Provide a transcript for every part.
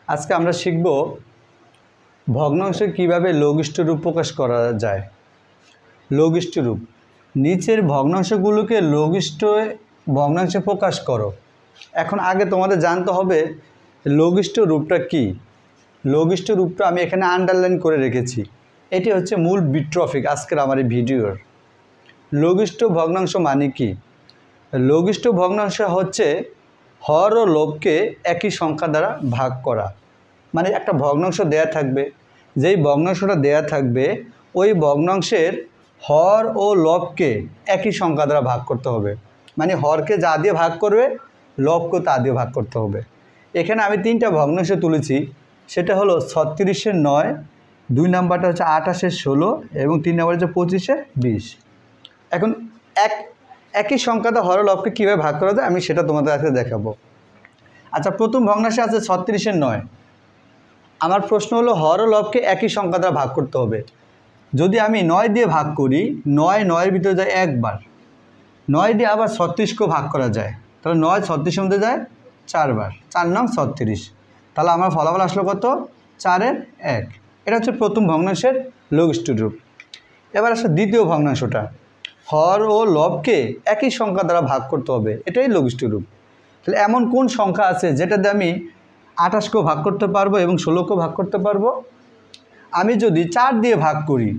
আজকে আমরা শিখব ভগ্নাংশে কিভাবে লঘিষ্ঠ রূপ প্রকাশ করা যায়। লঘিষ্ঠ রূপ, নিচের ভগ্নাংশগুলোকে লঘিষ্ঠ ভগ্নাংশে প্রকাশ করো। এখন আগে তোমাদের জানতে হবে লঘিষ্ঠ রূপটা কি। লঘিষ্ঠ রূপটা আমি এখানে আন্ডারলাইন করে রেখেছি। এটি হচ্ছে মূল টপিক আজকের আমার এই ভিডিওর। লঘিষ্ঠ ভগ্নাংশ মানে কি? লঘিষ্ঠ ভগ্নাংশ হচ্ছে হর ও লবকে একই সংখ্যা দ্বারা ভাগ করা। মানে একটা ভগ্নাংশ দেয়া থাকবে, যেই ভগ্নাংশটা দেয়া থাকবে ওই ভগ্নাংশের হর ও লবকে একই সংখ্যা দ্বারা ভাগ করতে হবে। মানে হরকে যা দিয়ে ভাগ করবে, লবকে তা দিয়ে ভাগ করতে হবে। এখানে আমি তিনটা ভগ্নাংশ তুলেছি, সেটা হলো 36-এর 9, 2 নাম্বারটা হচ্ছে 28-এর 16 এবং 3 নাম্বার হচ্ছে 25-এর 20। এখন একই সংখ্যাটা হর ও লবকে কীভাবে ভাগ করা যায় আমি সেটা তোমাদের কাছে দেখাবো। আচ্ছা, প্রথম ভগ্নাংশে আছে 36-এর 9। আমার প্রশ্ন হলো হর ও লবকে একই সংখ্যা দ্বারা ভাগ করতে হবে। যদি আমি 9 দিয়ে ভাগ করি, 9-9-এর ভিতরে যায় একবার, 9 দিয়ে আবার 36কেও ভাগ করা যায়, তাহলে 9 36-এর মধ্যে যায় 4 বার, 4 9 36। তাহলে আমার ফলাফল আসলো কত? 4-এর 1। এটা হচ্ছে প্রথম ভগ্নাংশের লঘিষ্ঠ রূপ। এবার আসলে দ্বিতীয় ভগ্নাংশটা, হর ও লবকে একই সংখ্যা দ্বারা ভাগ করতে হবে, এটাই লঘিষ্ঠ রূপ। তাহলে এমন কোন সংখ্যা আছে যেটাতে আমি 28কেও ভাগ করতে পারবো এবং 16কেও ভাগ করতে পারবো? আমি যদি 4 দিয়ে ভাগ করি,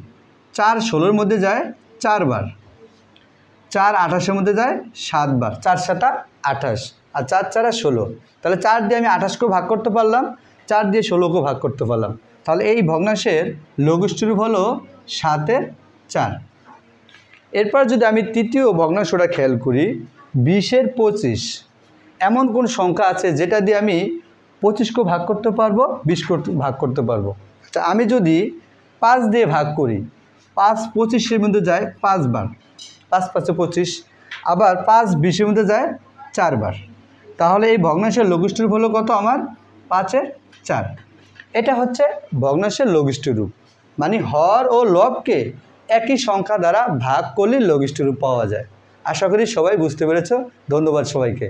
4 16-এর মধ্যে যায় 4 বার, 4 28-এর মধ্যে যায় 7 বার, 4 7 28 আর 4 4 16। তাহলে 4 দিয়ে আমি 28কেও ভাগ করতে পারলাম, 4 দিয়ে 16কেও ভাগ করতে পারলাম। তাহলে এই ভগ্নাংশের লঘিষ্ঠ রূপ হলো 7-এর 4। এরপর যদি আমি তৃতীয় ভগ্নাংশটা খেয়াল করি, 20-এর 25। এমন কোন সংখ্যা আছে যেটা দিয়ে আমি 25কেও ভাগ করতে পারবো, 20কেও ভাগ করতে পারবো? আচ্ছা, আমি যদি 5 দিয়ে ভাগ করি, 5 25-এর মধ্যে যায় 5 বার, 5 5 25, আবার 5 20-এর মধ্যে যায় 4 বার। তাহলে এই ভগ্নাংশের লঘিষ্ঠ রূপ হলো কত আমার? 5-এর 4। এটা হচ্ছে ভগ্নাংশের লঘিষ্ঠ রূপ, মানে হর ও লবকে একই সংখ্যা দ্বারা ভাগ করলে লঘিষ্ঠ রূপ পাওয়া যায়। আশা করি সবাই বুঝতে পেরেছ। ধন্যবাদ সবাইকে।